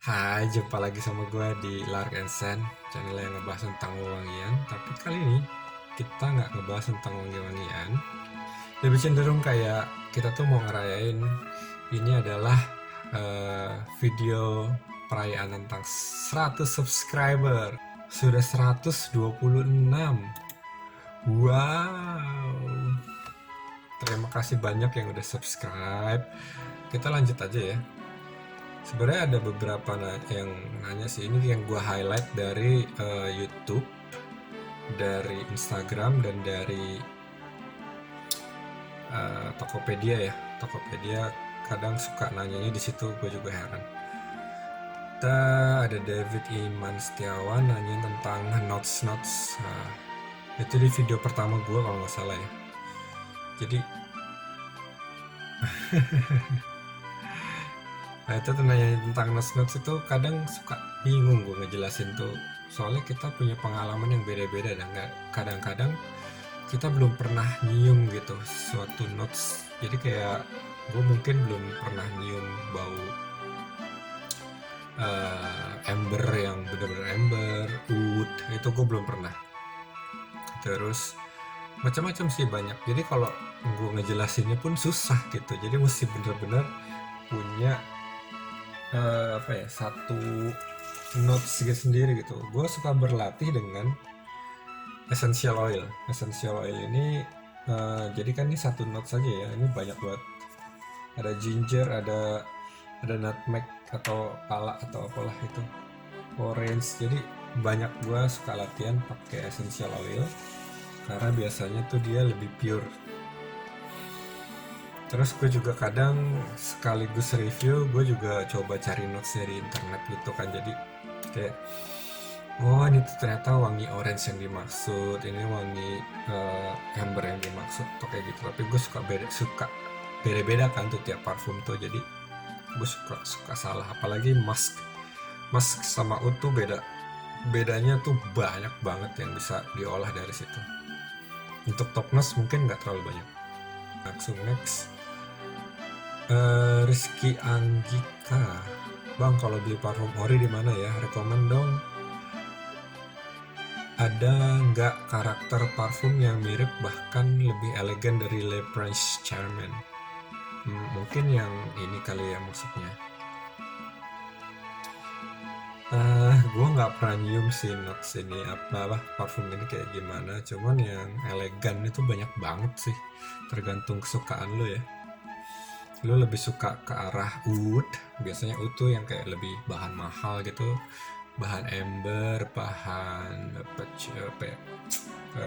Hai, jumpa lagi sama gue di Lark and Sen, channel yang ngebahas tentang wewangian. Tapi kali ini kita nggak ngebahas tentang wangi-wangian, lebih cenderung kayak kita tuh mau ngerayain ini adalah video perayaan tentang 100 subscriber. Sudah 126. Wow. Terima kasih banyak yang udah subscribe. Kita lanjut aja ya. Sebenarnya ada beberapa yang nanya sih, ini yang gue highlight dari YouTube, dari Instagram, dan dari Tokopedia ya. Tokopedia kadang suka nanyanya di situ, gue juga heran. Ada David Iman Setiawan nanya tentang notes. Nah, itu di video pertama gue kalau nggak salah ya. Jadi nah, itu nanya tentang notes itu kadang suka bingung gue ngejelasin tuh, soalnya kita punya pengalaman yang beda-beda dan kadang-kadang kita belum pernah nyium gitu suatu notes. Jadi kayak gue mungkin belum pernah nyium bau ember yang bener-bener ember, wood, itu gue belum pernah. Terus macam-macam sih banyak, jadi kalau gue ngejelasinnya pun susah gitu, jadi mesti bener-bener punya apa ya, satu notes sendiri gitu. Gue suka berlatih dengan essential oil. Essential oil ini jadi kan ini satu note saja ya, ini banyak banget. Ada ginger, ada nutmeg atau pala atau apalah itu, orange. Jadi banyak, gue suka latihan pakai essential oil karena biasanya tuh dia lebih pure. Terus gue juga kadang sekaligus review, gue juga coba cari notes dari internet gitu kan. Jadi kayak, oh ini tuh ternyata wangi orange yang dimaksud, ini wangi amber yang dimaksud tuh kayak gitu. Tapi gue suka beda-beda kan tuh tiap parfum tuh. Jadi gue suka salah. Apalagi mask sama oud tuh bedanya tuh banyak banget yang bisa diolah dari situ. Untuk top nose mungkin nggak terlalu banyak. Langsung next. Rizky Anggika, bang kalau beli parfum ori di mana ya? Rekomen dong. Ada nggak karakter parfum yang mirip bahkan lebih elegan dari Le Prince Charmant? Mungkin yang ini kali ya maksudnya. Gue nggak pernah nyium sih notes ini apa parfum ini kayak gimana. Cuman yang elegan itu banyak banget sih. Tergantung kesukaan lo ya. Lo lebih suka ke arah oud. Biasanya oud tuh yang kayak lebih bahan mahal gitu. Bahan amber, bahan apa ya,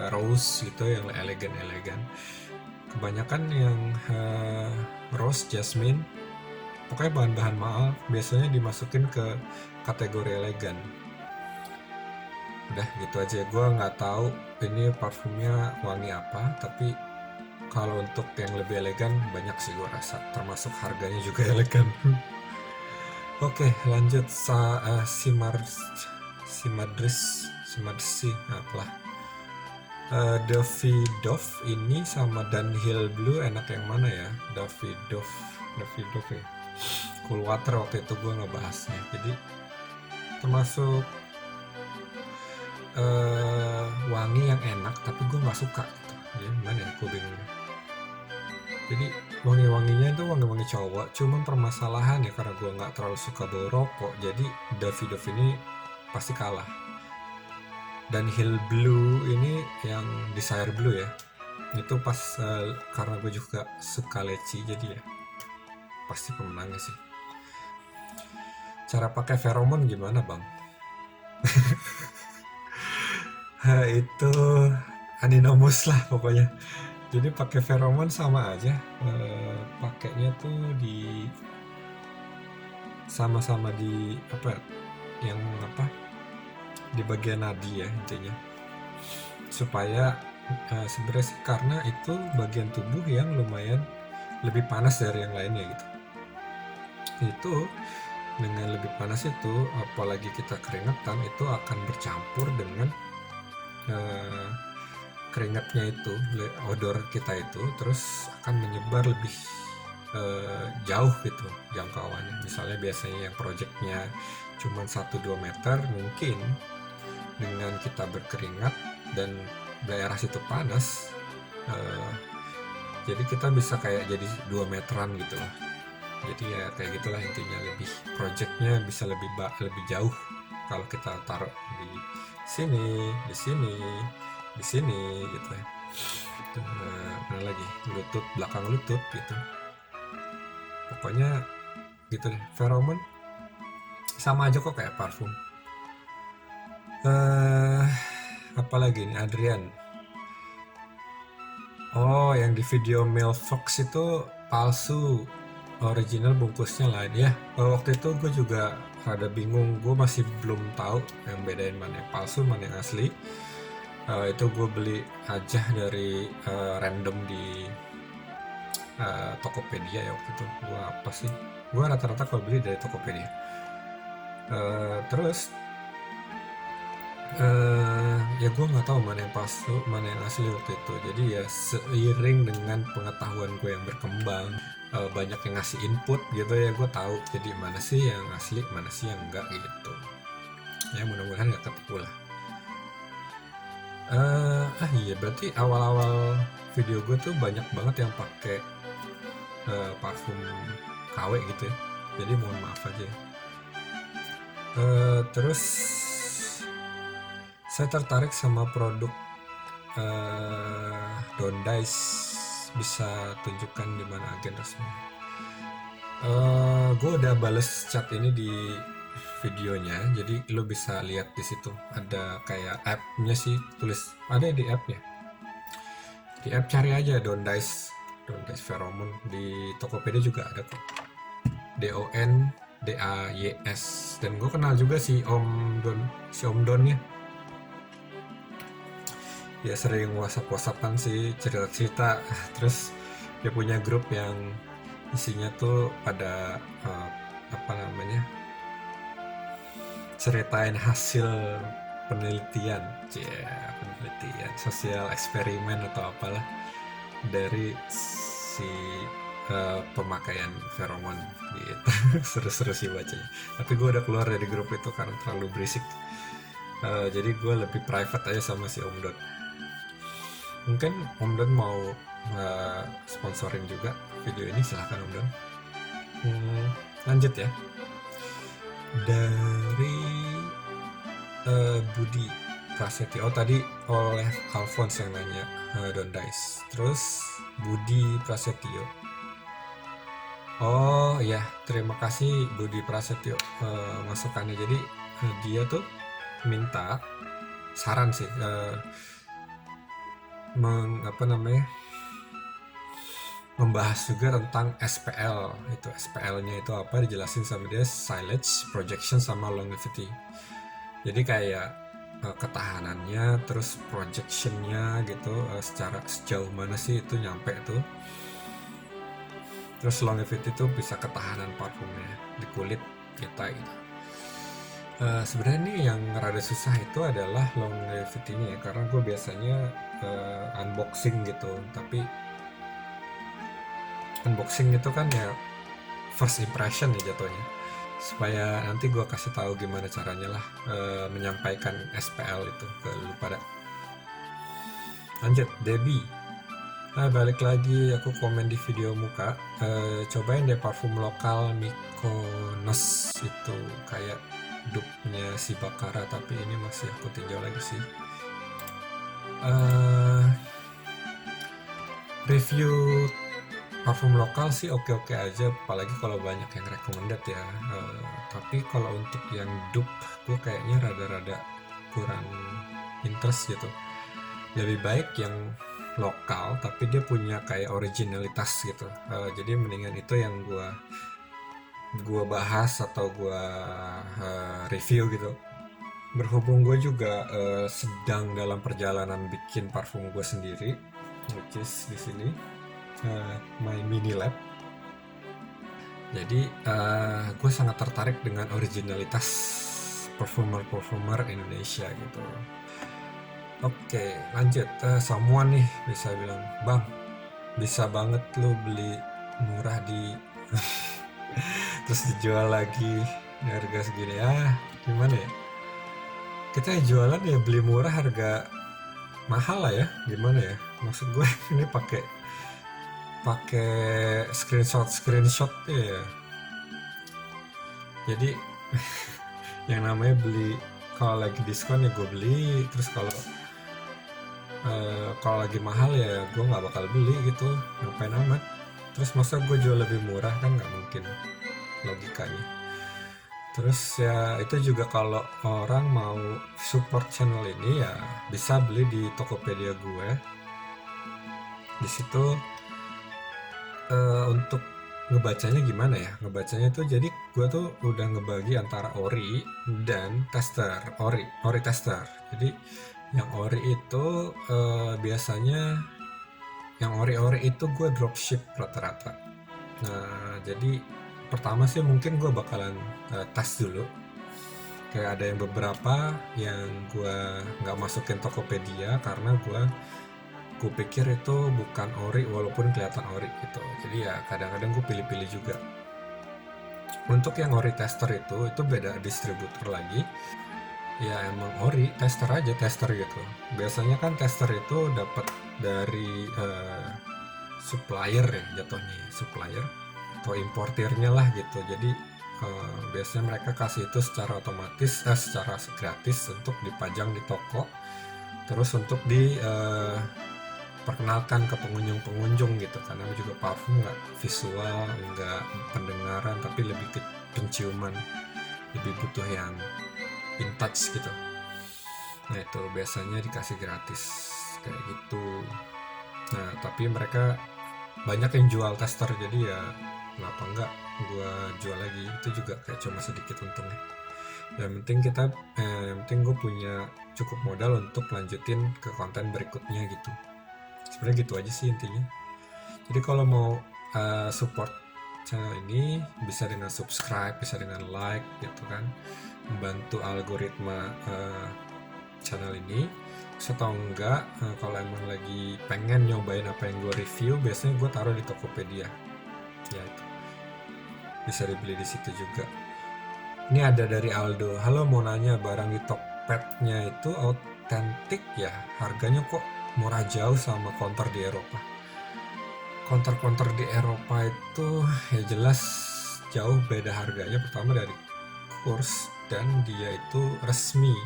rose gitu yang elegan. Kebanyakan yang rose, jasmine, pokoknya bahan-bahan mahal biasanya dimasukin ke kategori elegan. Udah gitu aja, gue nggak tahu ini parfumnya wangi apa, tapi kalau untuk yang lebih elegan banyak sih gue rasa, termasuk harganya juga elegan. Oke, lanjut Simadrisi apalah. Davidoff ini sama Dunhill Blue enak yang mana ya? Davidoff ya. Cool Water waktu itu gue ngebahasnya. Jadi termasuk wangi yang enak tapi gue nggak suka gitu. Jadi gimana ya, gue bingung. Jadi wangi-wanginya itu wangi-wangi cowok, cuman permasalahan ya karena gue nggak terlalu suka bau rokok, jadi Davidoff ini pasti kalah. Dan Hill Blue ini yang Desire Blue ya, itu pas karena gue juga suka leci, jadi ya pasti pemenangnya sih. Cara pakai feromon gimana bang? Itu aninomus lah pokoknya. Jadi pakai feromon sama aja, pakainya tuh sama-sama di apa, yang apa, di bagian nadi ya intinya, supaya sebenarnya sih karena itu bagian tubuh yang lumayan lebih panas dari yang lainnya gitu. Itu dengan lebih panas itu, apalagi kita keringetan, itu akan bercampur dengan keringatnya itu, odor kita itu, terus akan menyebar lebih jauh gitu jangkauannya. Misalnya biasanya yang projectnya cuman 1-2 meter, mungkin dengan kita berkeringat dan daerah situ panas, jadi kita bisa kayak jadi 2 meteran gitu lah. Jadi ya kayak gitulah intinya, lebih projectnya bisa lebih jauh kalau kita taruh di sini, di sini, di sini gitu ya. Mana lagi, lutut, belakang lutut gitu. Pokoknya gitu deh. Pheromone sama aja kok kayak parfum. Apalagi nih, Adrian. Oh, yang di video Mel Fox itu palsu, original bungkusnya lain ya. Waktu itu gue juga rada bingung, gue masih belum tahu yang bedain mana yang palsu mana yang asli. Itu gue beli aja dari random di Tokopedia ya waktu itu. Gue apa sih? Gue rata-rata kalau beli dari Tokopedia. Terus ya gue nggak tahu mana yang palsu mana yang asli waktu itu. Jadi ya seiring dengan pengetahuan gue yang berkembang, banyak yang ngasih input gitu ya, gue tahu jadi mana sih yang asli mana sih yang enggak gitu ya. Mudah-mudahan nggak ketipu lah. Iya berarti awal-awal video gue tuh banyak banget yang pakai parfum KW gitu ya, jadi mohon maaf aja ya. Terus saya tertarik sama produk Don't Dice, bisa tunjukkan di mana agen resmi. Gue udah bales chat ini di videonya, jadi lo bisa lihat di situ ada kayak app-nya sih, tulis ada di app-nya. Di app cari aja Don't Dice Pheromone, di Tokopedia juga ada kok. DONDAYS. Dan gue kenal juga si Om Don ya. Dia sering WhatsApp-WhatsAppan sih, cerita-cerita. Terus dia punya grup yang isinya tuh pada ceritain hasil penelitian, penelitian sosial eksperimen atau apalah dari si pemakaian feromon gitu. Seru-seru sih bacanya. Tapi gue udah keluar dari grup itu karena terlalu berisik. Jadi gue lebih private aja sama si Om Don. Mungkin Om Don mau sponsorin juga video ini, silahkan Om Don. Lanjut ya. Dari Budi Prasetyo. Oh tadi oleh Alphonse yang nanya Don't Dice. Terus Budi Prasetyo. Oh ya, terima kasih Budi Prasetyo masukannya. Jadi dia tuh minta saran sih, membahas juga tentang SPL. Itu SPL-nya itu apa, dijelasin sama dia, silage, projection, sama longevity. Jadi kayak ketahanannya, terus projection-nya gitu, secara sejauh mana sih itu nyampe tuh. Terus longevity itu bisa ketahanan parfumnya di kulit kita gitu. Sebenarnya nih yang rada susah itu adalah longevity-nya ya, karena gue biasanya unboxing gitu. Tapi unboxing itu kan ya first impression ya jatuhnya, supaya nanti gue kasih tahu gimana caranya lah menyampaikan SPL itu ke lu pada. Lanjut, Debbie. Balik lagi, aku komen di video muka, cobain deh parfum lokal Mykonos itu, kayak dupe-nya si Baccarat, tapi ini masih aku tinjau lagi sih. Review parfum lokal sih oke-oke aja, apalagi kalau banyak yang recommended ya. Tapi kalau untuk yang dupe, gue kayaknya rada-rada kurang interest gitu. Lebih baik yang lokal tapi dia punya kayak originalitas gitu. Jadi mendingan itu yang gue bahas atau gue review gitu. Berhubung gue juga sedang dalam perjalanan bikin parfum gue sendiri, which is di sini my mini lab. Jadi gue sangat tertarik dengan originalitas perfumer Indonesia gitu. Oke, lanjut. Someone nih bisa bilang, Bang, bisa banget lu beli murah di terus dijual lagi harga segini ya gimana ya, kita jualan ya beli murah harga mahal lah ya, gimana ya maksud gue. Ini pakai pakai screenshot ya, jadi yang namanya beli kalau lagi diskon ya gue beli, terus kalau lagi mahal ya gue nggak bakal beli gitu, ngapain amat. Terus masa gue jual lebih murah, kan nggak mungkin logikanya. Terus ya itu juga kalau orang mau support channel ini ya bisa beli di Tokopedia gue. Di situ untuk ngebacanya gimana ya? Ngebacanya tuh jadi gue tuh udah ngebagi antara ori dan tester, ori tester. Jadi yang ori itu biasanya yang ori-ori itu gue dropship rata-rata. Nah, jadi pertama sih mungkin gue bakalan tes dulu. Kayak ada yang beberapa yang gue nggak masukin Tokopedia karena gue pikir itu bukan ori walaupun kelihatan ori gitu. Jadi ya kadang-kadang gue pilih-pilih juga. Untuk yang ori tester itu beda distributor lagi. Ya emang ori tester aja, tester gitu. Biasanya kan tester itu dapat dari supplier ya jatuhnya, supplier atau importirnya lah gitu. Jadi biasanya mereka kasih itu secara otomatis, secara gratis untuk dipajang di toko, terus untuk perkenalkan ke pengunjung gitu. Karena juga parfum nggak visual, nggak pendengaran, tapi lebih ke penciuman, lebih butuh yang in touch gitu. Nah itu biasanya dikasih gratis kayak gitu. Nah tapi mereka banyak yang jual tester, jadi ya kenapa enggak gua jual lagi, itu juga kayak cuma sedikit untungnya. Yang penting gue punya cukup modal untuk lanjutin ke konten berikutnya gitu. Sebenarnya gitu aja sih intinya. Jadi kalau mau support channel ini bisa dengan subscribe, bisa dengan like gitu kan, membantu algoritma channel ini. Atau enggak kalau emang lagi pengen nyobain apa yang gue review, biasanya gue taruh di Tokopedia ya, itu bisa dibeli di situ juga. Ini ada dari Aldo, halo mau nanya barang di Tokped-nya itu autentik ya, harganya kok murah jauh sama counter di Eropa. Counter di Eropa itu ya jelas jauh beda harganya, pertama dari kurs dan dia itu resmi.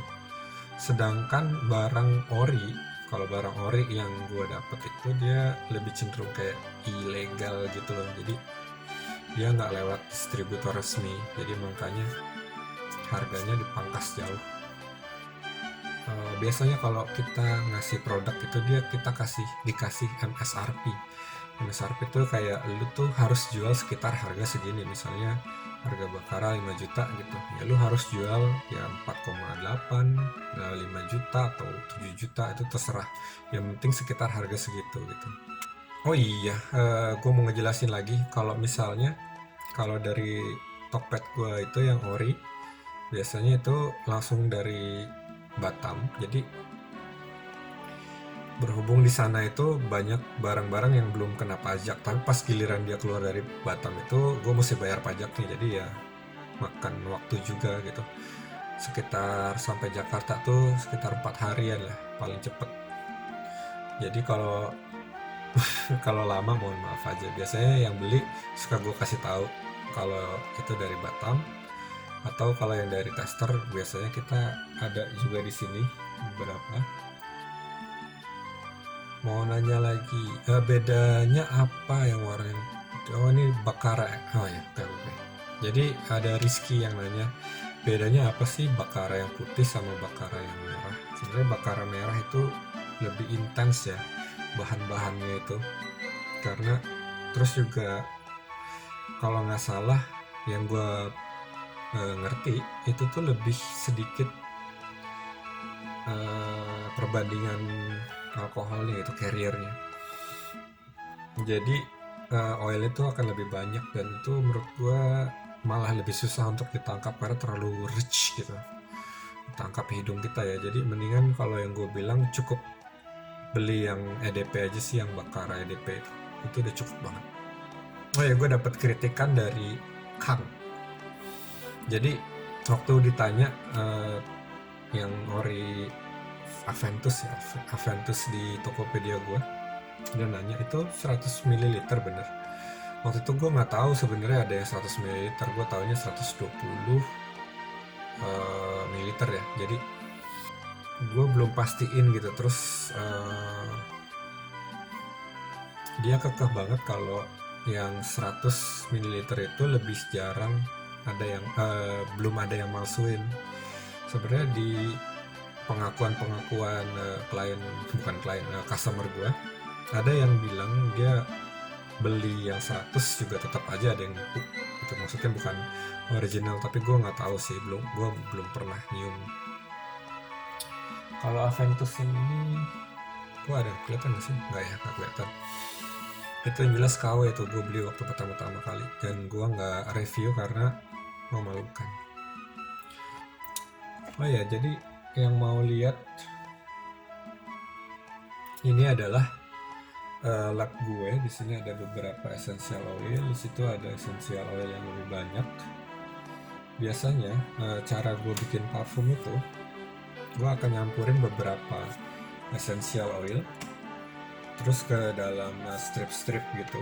Sedangkan kalau barang ori yang gue dapet itu dia lebih cenderung kayak ilegal gitu loh, jadi dia nggak lewat distributor resmi, jadi makanya harganya dipangkas jauh. Biasanya kalau kita ngasih produk itu kita dikasih MSRP. MSRP itu kayak lu tuh harus jual sekitar harga segini, misalnya harga Bakara 5 juta gitu ya, lu harus jual ya 4,8, 5 juta atau 7 juta, itu terserah, yang penting sekitar harga segitu gitu. Oh iya, gue mau ngejelasin lagi kalau misalnya kalau dari Tokped gue itu yang ori biasanya itu langsung dari Batam, jadi berhubung di sana itu banyak barang-barang yang belum kena pajak, tapi pas giliran dia keluar dari Batam itu gue mesti bayar pajaknya, jadi ya makan waktu juga gitu. Sekitar sampai Jakarta tuh sekitar 4 harian lah paling cepet. Jadi kalau kalau lama mohon maaf aja. Biasanya yang beli suka gue kasih tahu kalau itu dari Batam, atau kalau yang dari tester biasanya kita ada juga di sini beberapa. Mau nanya lagi, bedanya apa yang warna? Oh ini Bakara. Oh ya, oke. Jadi ada Rizky yang nanya, bedanya apa sih Bakara yang putih sama Bakara yang merah? Sebenarnya Bakara merah itu lebih intens ya bahan-bahannya itu, karena terus juga kalau nggak salah yang gue ngerti itu tuh lebih sedikit perbandingan alkoholnya itu carriernya, jadi oil itu akan lebih banyak, dan itu menurut gue malah lebih susah untuk ditangkap karena terlalu rich gitu, tangkap hidung kita ya. Jadi mendingan kalau yang gue bilang cukup beli yang EDP aja sih, yang Bakara EDP itu udah cukup banget. Oh ya, gue dapat kritikan dari Kang. Jadi waktu ditanya yang ori Aventus ya, Aventus di Tokopedia gue, dia nanya itu 100 ml bener. Waktu itu gue nggak tahu sebenarnya ada yang 100 ml, gue taunya 120 mililiter ya. Jadi gue belum pastiin gitu. Terus dia kekeh banget kalau yang 100 ml itu lebih jarang ada yang belum ada yang malsuin. Sebenarnya di pengakuan customer gue ada yang bilang dia beli yang 100 juga tetap aja ada yang nipu. Itu maksudnya bukan original, tapi gue nggak tahu sih, gue belum pernah nyium. Kalau Aventus ini gue ada kelihatan nggak sih? Nggak ya, nggak kelihatan. Itu yang jelas KW itu gue beli waktu pertama kali, dan gue nggak review karena memalukan. Oh ya, jadi yang mau lihat ini adalah lab gue. Di sini ada beberapa essential oil, di situ ada essential oil yang lebih banyak. Biasanya cara gue bikin parfum itu, gue akan nyampurin beberapa essential oil terus ke dalam strip-strip gitu,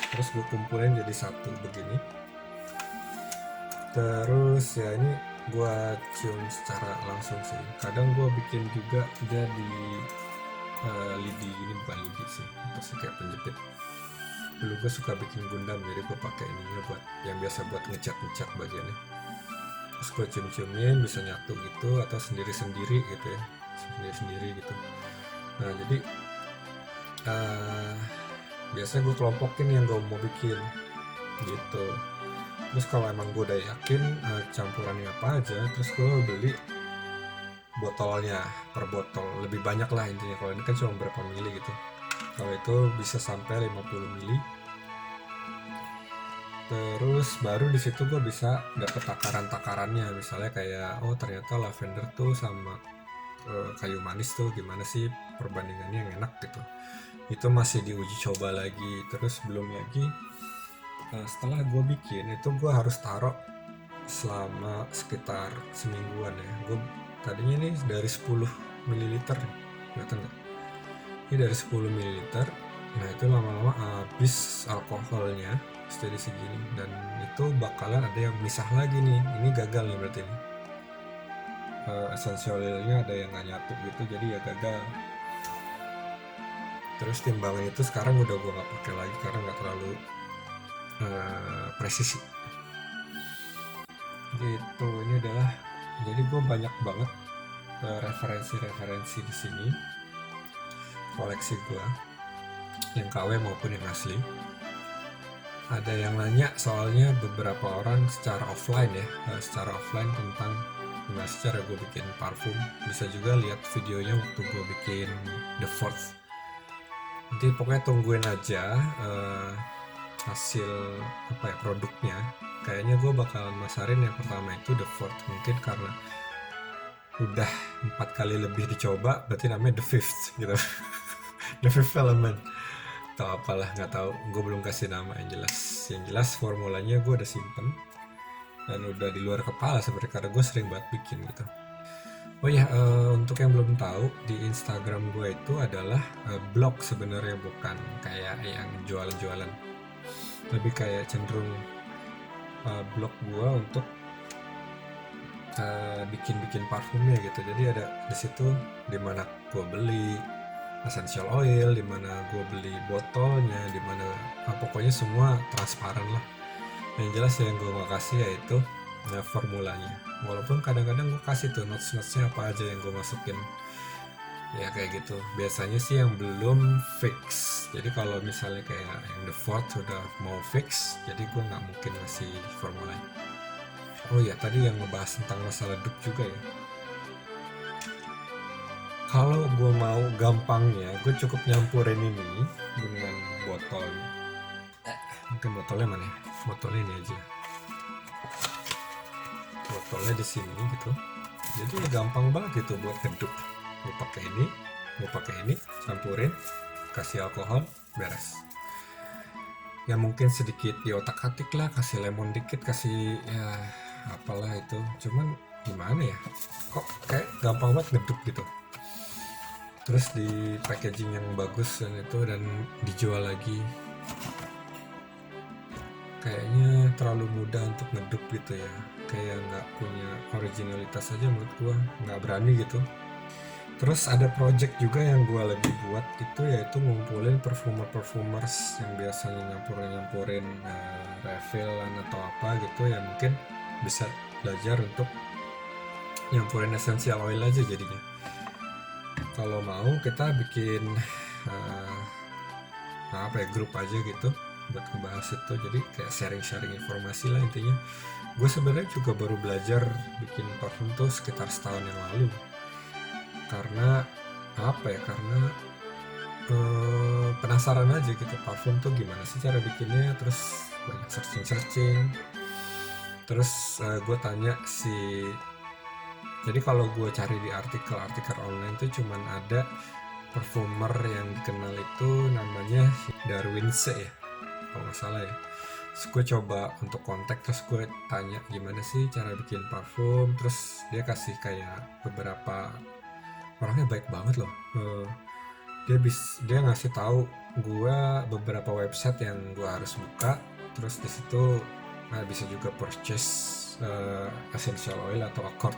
terus gue kumpulin jadi satu begini. Terus ya ini gue cium secara langsung sih. Kadang gue bikin juga dia di lidi, ini bukan lidi sih, pasti kayak penjepit. Dulu gue suka bikin Gundam, jadi gue pakai ininya buat yang biasa buat ngecat bagiannya. Terus gue cium-ciumin, bisa nyatu gitu atau sendiri-sendiri gitu ya, sendiri-sendiri gitu. Nah jadi biasanya gue kelompokin yang gue mau bikin gitu. Terus kalau emang gue udah yakin campurannya apa aja, terus gue beli botolnya per botol, lebih banyak lah intinya. Kalau ini kan cuma berapa mili gitu, kalau itu bisa sampai 50 mili. Terus baru di situ gue bisa dapet takarannya, misalnya kayak oh ternyata lavender tuh sama kayu manis tuh gimana sih perbandingannya yang enak gitu. Itu masih diuji coba lagi. Terus belum lagi setelah gue bikin itu gue harus taruh selama sekitar semingguan ya. Gue tadinya nih dari 10 ml, kelihatan nggak? Ini dari 10 ml. Nah itu lama-lama habis alkoholnya jadi segini, dan itu bakalan ada yang misah lagi nih. Ini gagal nih berarti nih. Essential oilnya ada yang nggak nyatu gitu, jadi ya gagal. Terus timbangan itu sekarang udah gue nggak pakai lagi karena nggak terlalu presisi gitu. Ini adalah, jadi gue banyak banget referensi di sini, koleksi gue yang KW maupun yang asli. Ada yang nanya soalnya beberapa orang secara offline ya, tentang gimana cara gue bikin parfum. Bisa juga lihat videonya waktu gue bikin The Fourth. Nanti pokoknya tungguin aja hasil produknya. Kayaknya gue bakalan masarin yang pertama itu The Fourth, mungkin karena udah 4 kali lebih dicoba, berarti namanya The Fifth gitu. The Fifth Element atau apalah, nggak tahu, gue belum kasih nama. Yang jelas formulanya gue udah simpen dan udah di luar kepala sebenarnya karena gue sering banget bikin gitu. Oh ya, untuk yang belum tahu, di Instagram gue itu adalah blog sebenarnya, bukan kayak yang jualan-jualan. Lebih kayak cenderung blog gue untuk bikin parfumnya gitu. Jadi ada di situ dimana gue beli essential oil, dimana gue beli botolnya, dimana pokoknya semua transparan lah. Yang jelas yang gue gak kasih yaitu formulanya, walaupun kadang-kadang gue kasih tuh notes-notesnya apa aja yang gue masukin ya kayak gitu. Biasanya sih yang belum fix, jadi kalau misalnya kayak yang The Fourth sudah mau fix, jadi gue gak mungkin ngasih formulanya. Oh ya, tadi yang ngebahas tentang masalah dupe juga ya. Kalau gue mau gampangnya, gue cukup nyampurin ini dengan botol. Mungkin botolnya mana ya? Botolnya ini aja. Botolnya di sini gitu. Jadi gampang banget gitu buat ngedup. Gue pakai ini, campurin, kasih alkohol, beres. Ya mungkin sedikit diotak-atik lah, kasih lemon dikit, kasih ya apalah itu, cuman gimana ya, kok kayak gampang banget ngeduk gitu. Terus di packaging yang bagus dan itu, dan dijual lagi, kayaknya terlalu mudah untuk ngeduk gitu ya, kayak nggak punya originalitas aja menurut gua, nggak berani gitu. Terus ada project juga yang gua lagi buat itu, yaitu ngumpulin perfumer-perfumers yang biasanya nyampurin refillan atau apa gitu, ya mungkin bisa belajar untuk nyampurin essential oil aja jadinya. Kalau mau kita bikin apa ya, grup aja gitu buat ngebahas itu, jadi kayak sharing-sharing informasi lah intinya. Gue sebenarnya juga baru belajar bikin parfum tuh sekitar setahun yang lalu, karena apa ya, karena penasaran aja gitu parfum tuh gimana sih cara bikinnya, terus banyak searching. Terus gue tanya si, jadi kalau gue cari di artikel-artikel online tuh cuman ada perfumer yang dikenal itu namanya Darwinse ya, kalau nggak salah ya. Terus gue coba untuk kontak, terus gue tanya gimana sih cara bikin parfum, terus dia kasih kayak beberapa, orangnya baik banget loh. Dia ngasih tahu gue beberapa website yang gue harus buka, terus di situ bisa juga purchase essential oil atau accord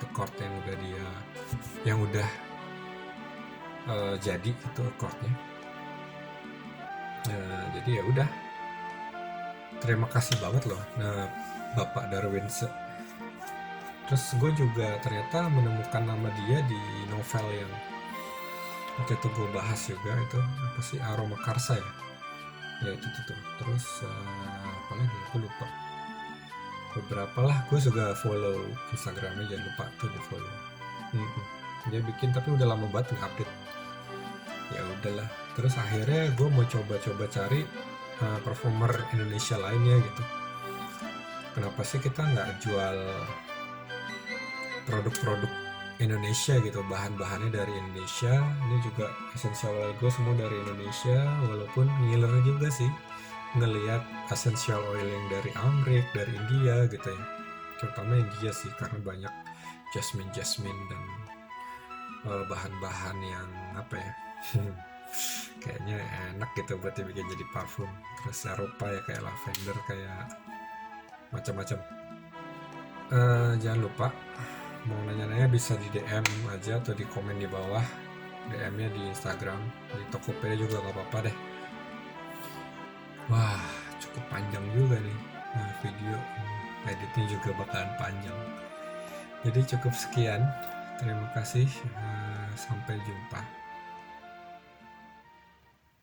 yang udah jadi itu accordnya. Jadi ya udah, terima kasih banget loh Bapak Darwinse. Terus gue juga ternyata menemukan nama dia di novel yang waktu itu gue bahas juga, itu apa sih, Aroma Karsa ya itu tuh. Terus apa lagi aku lupa, beberapa lah. Gue juga follow Instagramnya, jangan lupa tuh di follow. Dia bikin tapi udah lama banget nggak update, ya udahlah. Terus akhirnya gue mau coba cari performer Indonesia lainnya gitu. Kenapa sih kita nggak jual produk-produk Indonesia gitu, bahan-bahannya dari Indonesia. Ini juga essential oil gue semua dari Indonesia, walaupun ngiler juga sih ngelihat essential oil yang dari Amerika, dari India gitu ya, terutama India sih, karena banyak jasmine dan bahan-bahan yang apa ya kayaknya enak gitu buat dibikin jadi parfum. Terus Eropa ya kayak lavender, kayak macam-macam. Jangan lupa mau nanya-nanya bisa di DM aja atau di komen di bawah, DM-nya di Instagram, di Tokopedia juga gak apa-apa deh. Wah, cukup panjang juga nih video, editnya juga bakalan panjang. Jadi cukup sekian, terima kasih, sampai jumpa.